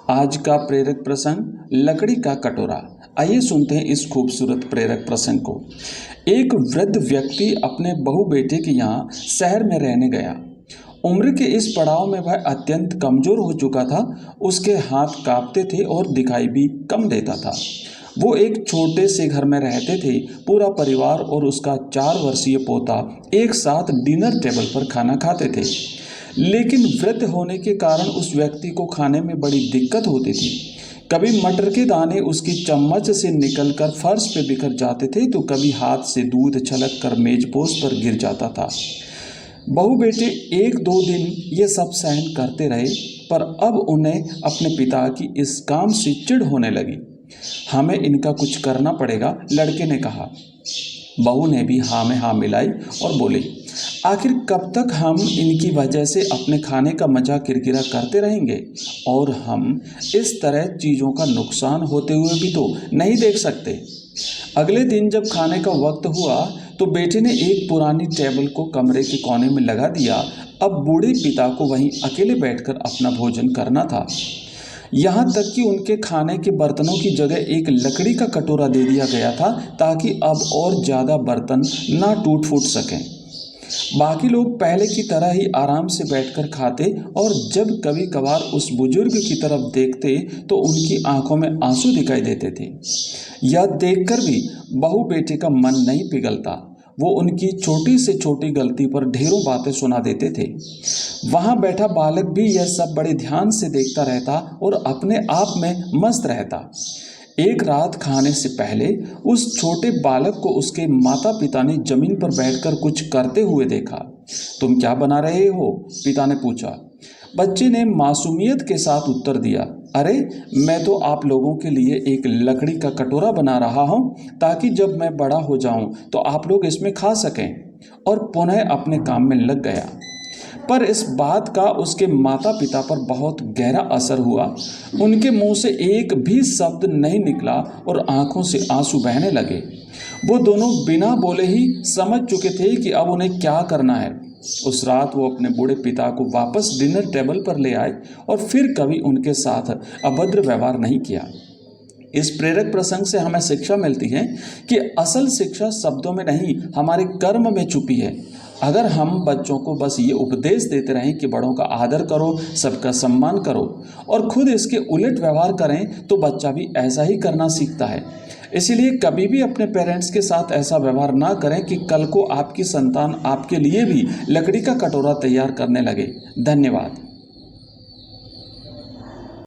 आज का प्रेरक प्रसंग लकड़ी का कटोरा। आइए सुनते हैं इस खूबसूरत प्रेरक प्रसंग को। एक वृद्ध व्यक्ति अपने बहू बेटे के यहाँ शहर में रहने गया। उम्र के इस पड़ाव में वह अत्यंत कमजोर हो चुका था। उसके हाथ कांपते थे और दिखाई भी कम देता था। वो एक छोटे से घर में रहते थे। पूरा परिवार और उसका 4 वर्षीय पोता एक साथ डिनर टेबल पर खाना खाते थे। लेकिन वृद्ध होने के कारण उस व्यक्ति को खाने में बड़ी दिक्कत होती थी। कभी मटर के दाने उसकी चम्मच से निकलकर फर्श पे बिखर जाते थे, तो कभी हाथ से दूध छलक कर मेजपोश पर गिर जाता था। बहू बेटे 1-2 दिन ये सब सहन करते रहे, पर अब उन्हें अपने पिता की इस काम से चिढ़ होने लगी। हमें इनका कुछ करना पड़ेगा, लड़के ने कहा। बहू ने भी हाँ में हाँ मिलाई और बोली, आखिर कब तक हम इनकी वजह से अपने खाने का मजा किरकिरा करते रहेंगे, और हम इस तरह चीज़ों का नुकसान होते हुए भी तो नहीं देख सकते। अगले दिन जब खाने का वक्त हुआ तो बेटे ने एक पुरानी टेबल को कमरे के कोने में लगा दिया। अब बूढ़े पिता को वहीं अकेले बैठकर अपना भोजन करना था। यहाँ तक कि उनके खाने के बर्तनों की जगह एक लकड़ी का कटोरा दे दिया गया था, ताकि अब और ज़्यादा बर्तन ना टूट फूट सकें। बाकी लोग पहले की तरह ही आराम से बैठकर खाते, और जब कभी कभार उस बुजुर्ग की तरफ देखते तो उनकी आंखों में आंसू दिखाई देते थे। यह देखकर भी बहू बेटे का मन नहीं पिघलता। वो उनकी छोटी से छोटी गलती पर ढेरों बातें सुना देते थे। वहाँ बैठा बालक भी यह सब बड़े ध्यान से देखता रहता और अपने आप में मस्त रहता। एक रात खाने से पहले उस छोटे बालक को उसके माता पिता ने जमीन पर बैठकर कुछ करते हुए देखा। तुम क्या बना रहे हो? पिता ने पूछा। बच्चे ने मासूमियत के साथ उत्तर दिया, अरे मैं तो आप लोगों के लिए एक लकड़ी का कटोरा बना रहा हूँ, ताकि जब मैं बड़ा हो जाऊँ तो आप लोग इसमें खा सकें। और पुनः अपने काम में लग गया। पर इस बात का उसके माता पिता पर बहुत गहरा असर हुआ। उनके मुंह से एक भी शब्द नहीं निकला और आंखों से आंसू बहने लगे। वो दोनों बिना बोले ही समझ चुके थे कि अब उन्हें क्या करना है। उस रात वो अपने बूढ़े पिता को वापस डिनर टेबल पर ले आए और फिर कभी उनके साथ अभद्र व्यवहार नहीं किया। इस प्रेरक प्रसंग से हमें शिक्षा मिलती है कि असल शिक्षा शब्दों में नहीं, हमारे कर्म में छुपी है। अगर हम बच्चों को बस ये उपदेश देते रहें कि बड़ों का आदर करो, सबका सम्मान करो, और खुद इसके उलट व्यवहार करें, तो बच्चा भी ऐसा ही करना सीखता है। इसीलिए कभी भी अपने पेरेंट्स के साथ ऐसा व्यवहार ना करें कि कल को आपकी संतान आपके लिए भी लकड़ी का कटोरा तैयार करने लगे। धन्यवाद।